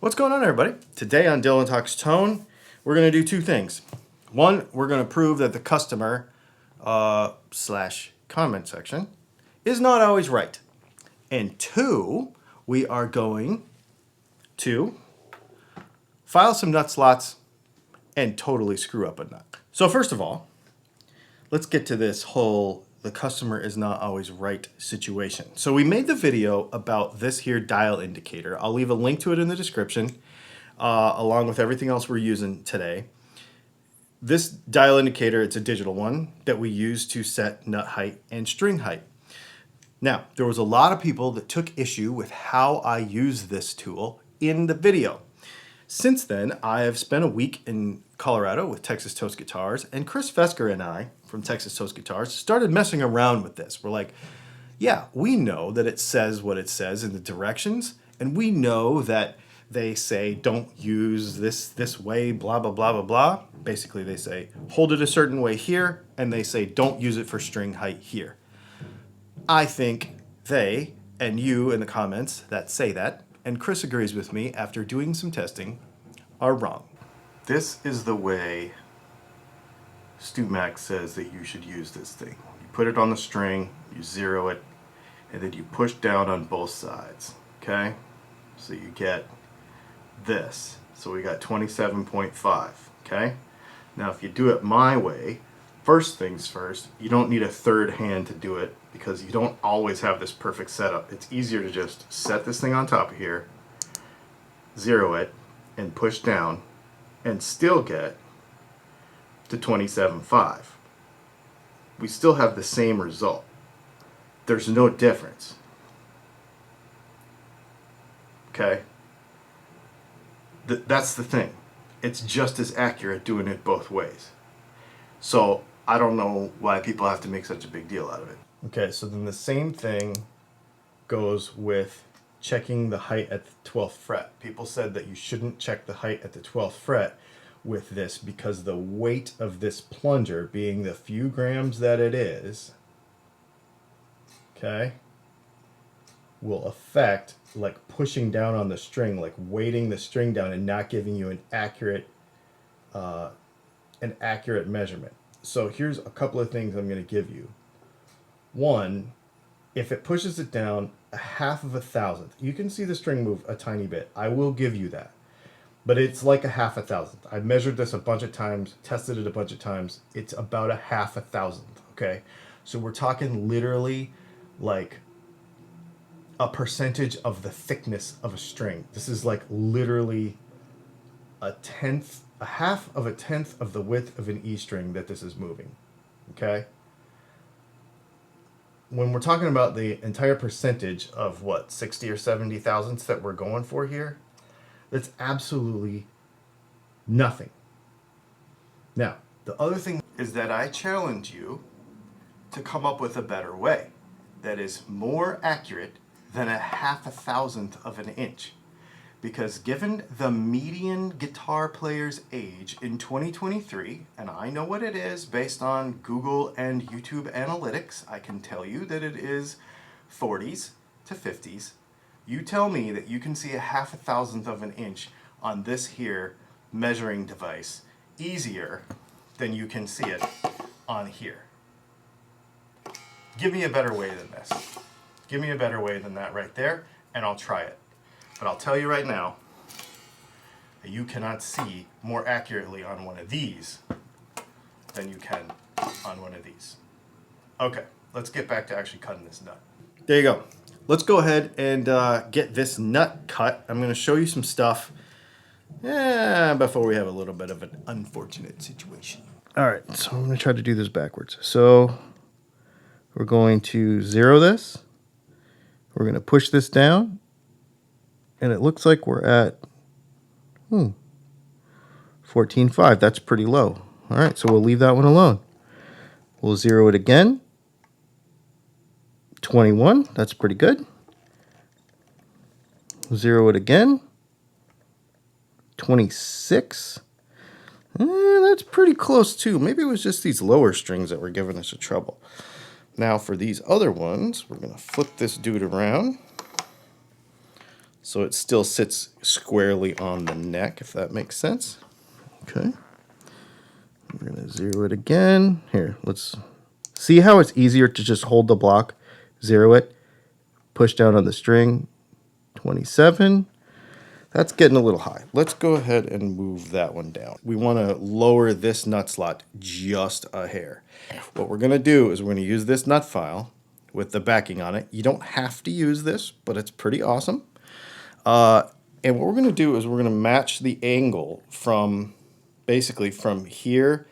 What's going on, everybody? Today on Dylan Talks Tone, we're going to do two things. One, we're going to prove that the customer slash comment section is not always right. And two, we are going to file some nut slots and totally screw up a nut. So first of all, let's get to this whole the customer is not always right situation. So we made the video about this here dial indicator. I'll leave a link to it in the description along with everything else we're using today. This dial indicator, it's a digital one that we use to set nut height and string height. Now, there was a lot of people that took issue with how I use this tool in the video. Since then, I have spent a week in Colorado with Texas Toast Guitars, and Chris Fesker and I from Texas Toast Guitars started messing around with this. We're like, yeah, we know that it says what it says in the directions, and we know that they say don't use this way, blah, blah, blah, blah, blah. Basically, they say hold it a certain way here, and they say don't use it for string height here. I think they and you in the comments that say that, and Chris agrees with me after doing some testing, are wrong. This is the way StuMac says that you should use this thing. You put it on the string, you zero it, and then you push down on both sides, okay? So you get this. So we got 27.5, okay? Now if you do it my way, first things first, you don't need a third hand to do it because you don't always have this perfect setup. It's easier to just set this thing on top of here, zero it, and push down, and still get to 27.5. We still have the same result. There's no difference. Okay? That's the thing. It's just as accurate doing it both ways. So I don't know why people have to make such a big deal out of it. Okay, so then the same thing goes with checking the height at the 12th fret. People said that you shouldn't check the height at the 12th fret with this because the weight of this plunger, being the few grams that it is, okay, will affect like pushing down on the string, like weighting the string down and not giving you an accurate measurement. So here's a couple of things I'm going to give you. One, if it pushes it down a half of a thousandth, you can see the string move a tiny bit. I will give you that. But it's like a half a thousandth. I've measured this a bunch of times, tested it a bunch of times. It's about a half a thousandth, okay? So we're talking literally like a percentage of the thickness of a string. This is like literally a half of a tenth of the width of an E string that this is moving, okay? When we're talking about the entire percentage of what, 60 or 70 thousandths that we're going for here, that's absolutely nothing. Now, the other thing is that I challenge you to come up with a better way that is more accurate than a half a thousandth of an inch. Because given the median guitar player's age in 2023, and I know what it is based on Google and YouTube analytics, I can tell you that it is 40s to 50s. You tell me that you can see a half a thousandth of an inch on this here measuring device easier than you can see it on here. Give me a better way than this. Give me a better way than that right there, and I'll try it. But I'll tell you right now that you cannot see more accurately on one of these than you can on one of these. Okay, let's get back to actually cutting this nut. There you go. Let's go ahead and get this nut cut. I'm going to show you some stuff before we have a little bit of an unfortunate situation. All right, so I'm going to try to do this backwards. So we're going to zero this. We're going to push this down. And it looks like we're at 14.5. That's pretty low. All right, so we'll leave that one alone. We'll zero it again. 21. That's pretty good. Zero it again. 26. That's pretty close too. Maybe it was just these lower strings that were giving us a trouble. Now for these other ones, we're going to flip this dude around. so it still sits squarely on the neck, if that makes sense. Okay. We're going to zero it again. Here, let's see how it's easier to just hold the block, zero it, push down on the string. 27. That's getting a little high. Let's go ahead and move that one down. We want to lower this nut slot just a hair. What we're going to do is we're going to use this nut file with the backing on it. You don't have to use this, but it's pretty awesome. And what we're going to do is we're going to match the angle from basically from here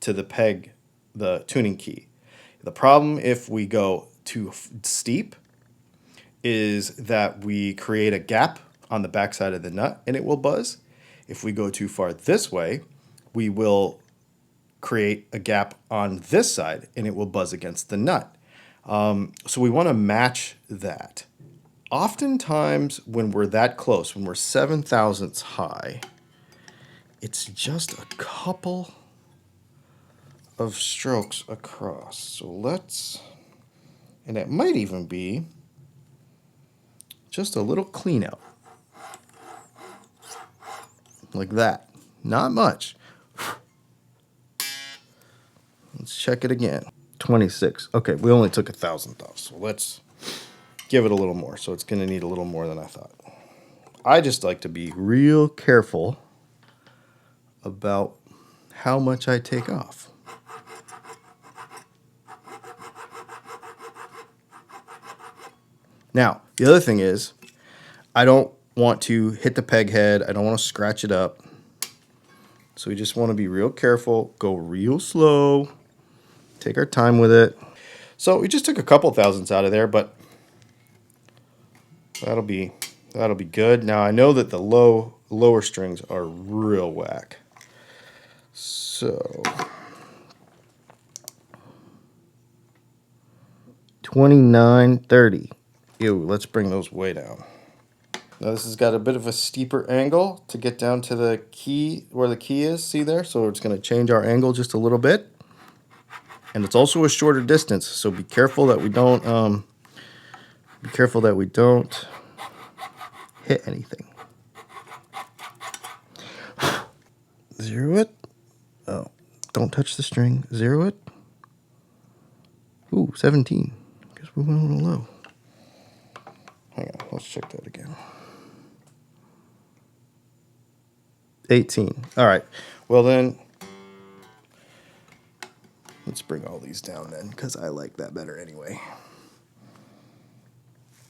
to the peg, the tuning key. The problem if we go too steep is that we create a gap on the backside of the nut and it will buzz. If we go too far this way, we will create a gap on this side and it will buzz against the nut. So we want to match that. Oftentimes when we're that close, when we're 7 thousandths high, it's just a couple of strokes across. So let's, and it might even be just a little clean out. Like that. Not much. Let's check it again. 26. Okay, we only took 1,000th off, so let's give it a little more. So it's going to need a little more than I thought. I just like to be real careful about how much I take off. Now, the other thing is, I don't want to hit the peg head. I don't want to scratch it up. So we just want to be real careful, go real slow, take our time with it. So we just took a couple thousandths out of there, but that'll be good. Now I know that the lower strings are real whack. So 29, 30. Ew, let's bring those way down. Now this has got a bit of a steeper angle to get down to the key, where the key is, see there? So it's going to change our angle just a little bit. And it's also a shorter distance, so be careful that we don't hit anything. Zero it. Oh, don't touch the string. Zero it. Ooh, 17. Guess we went a little low. Hang on, let's check that again. 18. All right. Well then, let's bring all these down then, because I like that better anyway.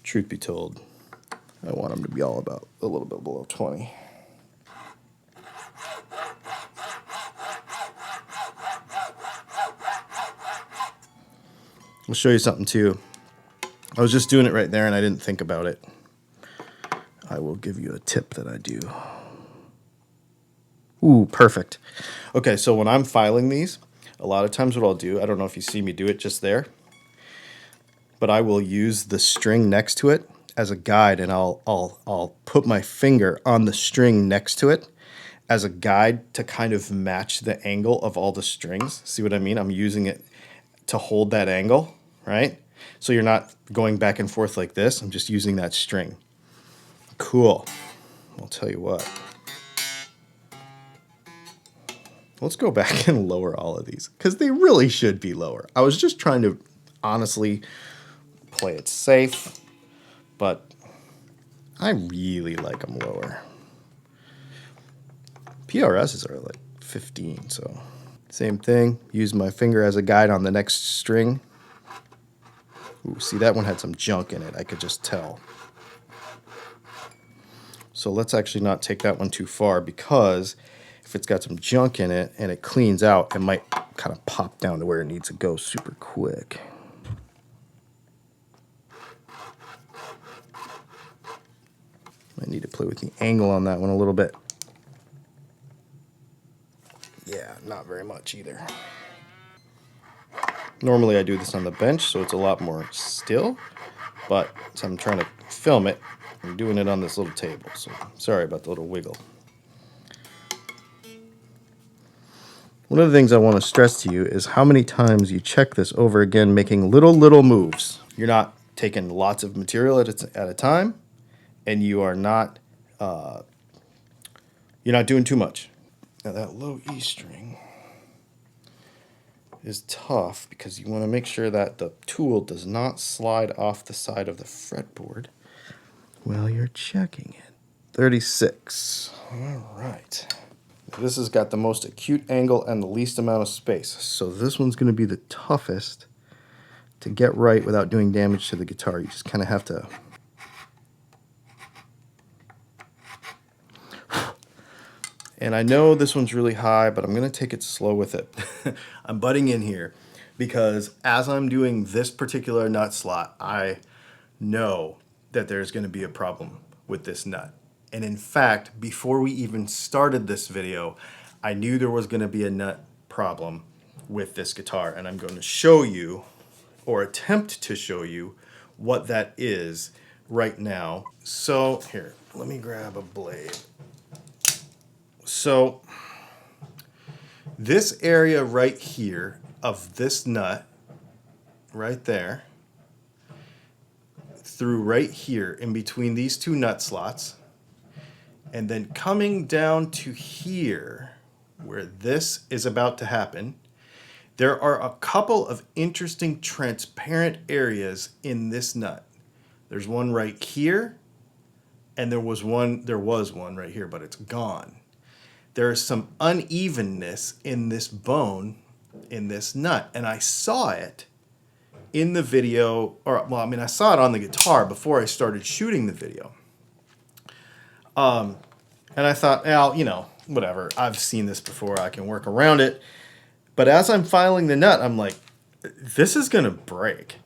Truth be told, I want them to be all about a little bit below 20. I'll show you something too. I was just doing it right there and I didn't think about it. I will give you a tip that I do. Ooh, perfect. Okay, so when I'm filing these, a lot of times what I'll do, I don't know if you see me do it just there, but I will use the string next to it as a guide, and I'll put my finger on the string next to it as a guide to kind of match the angle of all the strings. See what I mean? I'm using it to hold that angle, right? So you're not going back and forth like this. I'm just using that string. Cool. I'll tell you what. Let's go back and lower all of these, because they really should be lower. I was just trying to honestly play it safe, but I really like them lower. PRSs are like 15, so same thing. Use my finger as a guide on the next string. Ooh, see, that one had some junk in it. I could just tell. So let's actually not take that one too far, because if it's got some junk in it and it cleans out, it might kind of pop down to where it needs to go super quick. I need to play with the angle on that one a little bit. Yeah, not very much either. Normally I do this on the bench, so it's a lot more still, but so I'm trying to film it, I'm doing it on this little table, so sorry about the little wiggle. One of the things I want to stress to you is how many times you check this over again, making little moves. You're not taking lots of material at a time, and you're not doing too much. Now that low E string is tough because you want to make sure that the tool does not slide off the side of the fretboard while you're checking it. 36. All right. This has got the most acute angle and the least amount of space. So this one's going to be the toughest to get right without doing damage to the guitar. You just kind of have to... And I know this one's really high, but I'm going to take it slow with it. I'm butting in here because as I'm doing this particular nut slot, I know that there's going to be a problem with this nut. And in fact, before we even started this video, I knew there was going to be a nut problem with this guitar. And I'm going to show you, or attempt to show you, what that is right now. So here, let me grab a blade. So this area right here of this nut, right there, through right here in between these two nut slots, and then coming down to here where this is about to happen, there are a couple of interesting transparent areas in this nut. There's one right here, and there was one right here, but it's gone. There is some unevenness in this bone in this nut, and I saw it in the video, or well, I mean, I saw it on the guitar before I started shooting the video. And I thought, well, whatever. I've seen this before. I can work around it. But as I'm filing the nut, I'm like, this is going to break.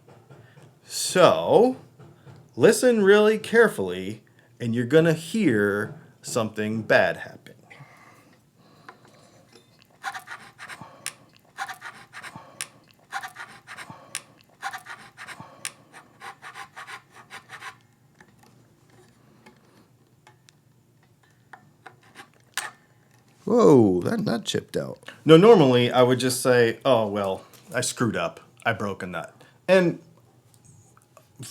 So listen really carefully, and you're going to hear something bad happen. Whoa, that nut chipped out. No, normally I would just say, oh, well, I screwed up. I broke a nut. And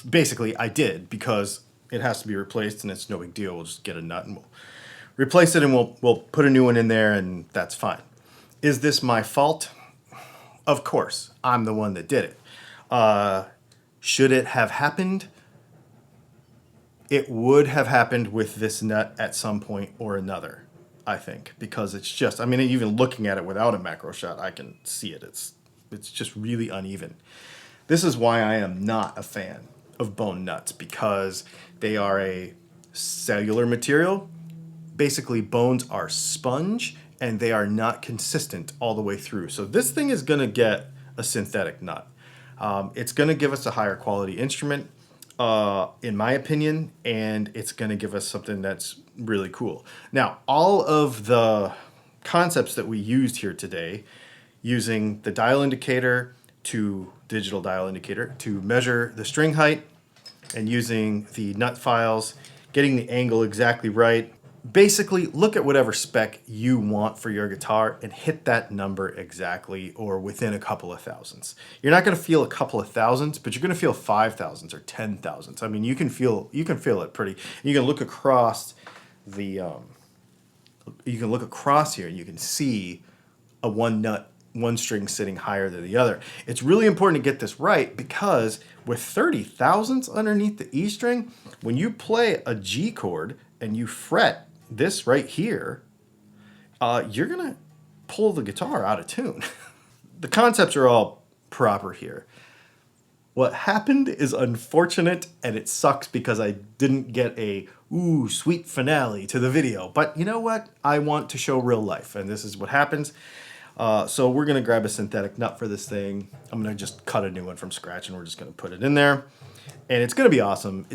basically I did, because it has to be replaced and it's no big deal. We'll just get a nut and we'll replace it, and we'll put a new one in there, and that's fine. Is this my fault? Of course. I'm the one that did it. Should it have happened? It would have happened with this nut at some point or another, I think, because it's just, I mean, even looking at it without a macro shot, I can see it. It's just really uneven. This is why I am not a fan of bone nuts, because they are a cellular material. Basically, bones are sponge, and they are not consistent all the way through. So this thing is going to get a synthetic nut. It's going to give us a higher quality instrument, in my opinion, and it's going to give us something that's really cool. Now, all of the concepts that we used here today, using the dial indicator to digital dial indicator to measure the string height, and using the nut files, getting the angle exactly right. Basically, look at whatever spec you want for your guitar and hit that number exactly, or within a couple of thousandths. You're not going to feel a couple of thousandths, but you're going to feel 5,000ths or 10,000ths. I mean, you can feel it pretty. You can look across the, you can look across here and you can see a one string sitting higher than the other. It's really important to get this right, because with 30 thousandths underneath the E string, when you play a G chord and you fret this right here, you're going to pull the guitar out of tune. The concepts are all proper here. What happened is unfortunate, and it sucks because I didn't get a sweet finale to the video. But you know what? I want to show real life, and this is what happens. So we're going to grab a synthetic nut for this thing. I'm going to just cut a new one from scratch, and we're just going to put it in there. And it's going to be awesome.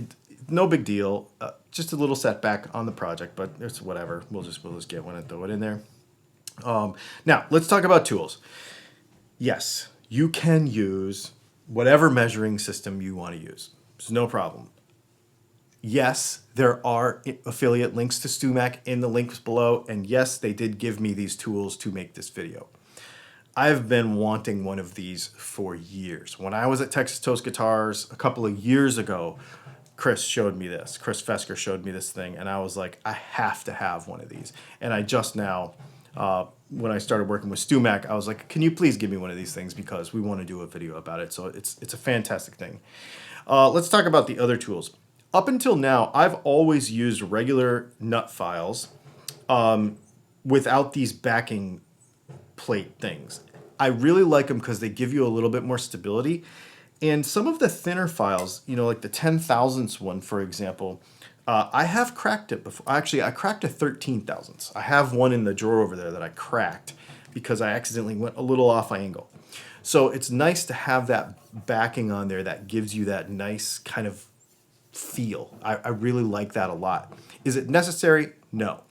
No big deal. Just a little setback on the project, but it's whatever. We'll just get one and throw it in there. Now, let's talk about tools. Yes, you can use whatever measuring system you want to use. It's no problem. Yes, there are affiliate links to StewMac in the links below, and yes, they did give me these tools to make this video. I've been wanting one of these for years. When I was at Texas Toast Guitars a couple of years ago, Chris showed me this. Chris Fesker showed me this thing, and I was like, I have to have one of these. And I just now, when I started working with StuMac, I was like, can you please give me one of these things because we want to do a video about it. So it's a fantastic thing. Let's talk about the other tools. Up until now, I've always used regular nut files without these backing plate things. I really like them because they give you a little bit more stability. And some of the thinner files, you know, like the 10,000ths one, for example, I have cracked it before. Actually, I cracked a 13,000ths. I have one in the drawer over there that I cracked because I accidentally went a little off angle. So it's nice to have that backing on there that gives you that nice kind of feel. I really like that a lot. Is it necessary? No.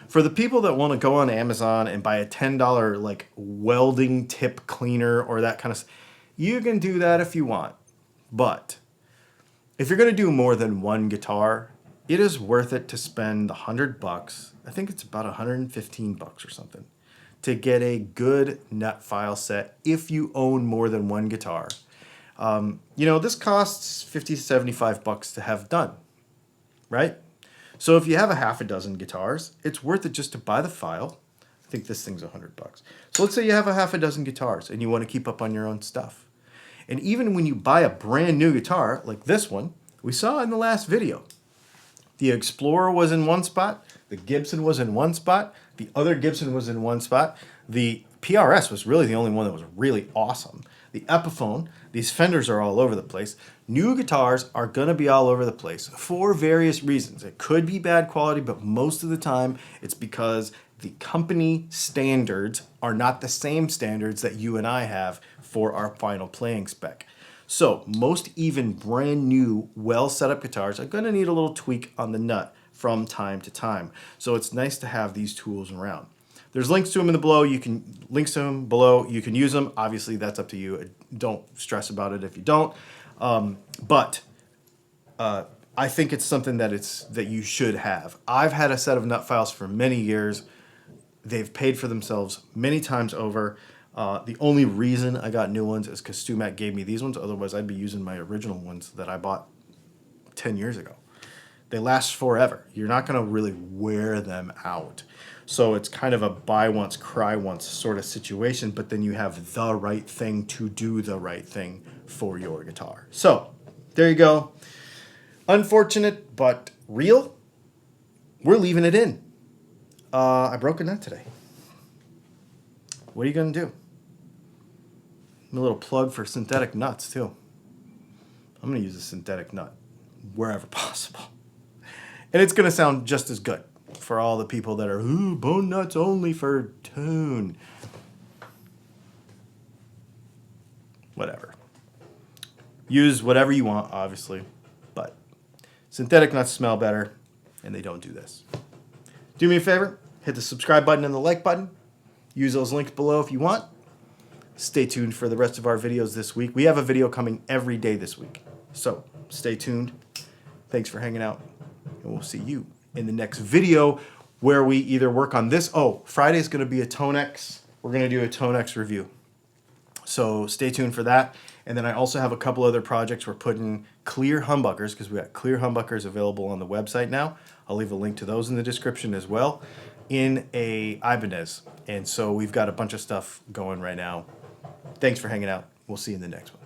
For the people that want to go on Amazon and buy a $10 like welding tip cleaner or that kind of stuff, you can do that if you want. But if you're going to do more than one guitar, it is worth it to spend $100. I think it's about $115 or something to get a good nut file set if you own more than one guitar. You know, this costs $50 to $75 to have done, right? So if you have a half a dozen guitars, it's worth it just to buy the file. I think this thing's $100. So let's say you have a half a dozen guitars and you want to keep up on your own stuff. And even when you buy a brand new guitar, like this one, we saw in the last video, the Explorer was in one spot, the Gibson was in one spot, the other Gibson was in one spot, the PRS was really the only one that was really awesome. The Epiphone, these Fenders are all over the place. New guitars are going to be all over the place for various reasons. It could be bad quality, but most of the time it's because the company standards are not the same standards that you and I have for our final playing spec. So most even brand new, well set up guitars are going to need a little tweak on the nut from time to time. So it's nice to have these tools around. There's links to them in the below. You can links to them below. You can use them. Obviously, that's up to you. Don't stress about it if you don't. But I think it's something that you should have. I've had a set of nut files for many years. They've paid for themselves many times over. The only reason I got new ones is because StuMac gave me these ones. Otherwise, I'd be using my original ones that I bought 10 years ago. They last forever. You're not going to really wear them out. So it's kind of a buy once, cry once sort of situation, but then you have the right thing to do the right thing for your guitar. So there you go. Unfortunate, but real. We're leaving it in. I broke a nut today. What are you going to do? A little plug for synthetic nuts, too. I'm going to use a synthetic nut wherever possible. And it's going to sound just as good for all the people that are, ooh, bone nuts only for tone. Whatever. Use whatever you want, obviously. But synthetic nuts smell better, and they don't do this. Do me a favor. Hit the subscribe button and the like button. Use those links below if you want. Stay tuned for the rest of our videos this week. We have a video coming every day this week. So stay tuned. Thanks for hanging out. And we'll see you in the next video where we either work on this. Oh, Friday's going to be a Tonex. We're going to do a Tonex review. So stay tuned for that. And then I also have a couple other projects. We're putting clear humbuckers because we got clear humbuckers available on the website now. I'll leave a link to those in the description as well in a Ibanez. And so we've got a bunch of stuff going right now. Thanks for hanging out. We'll see you in the next one.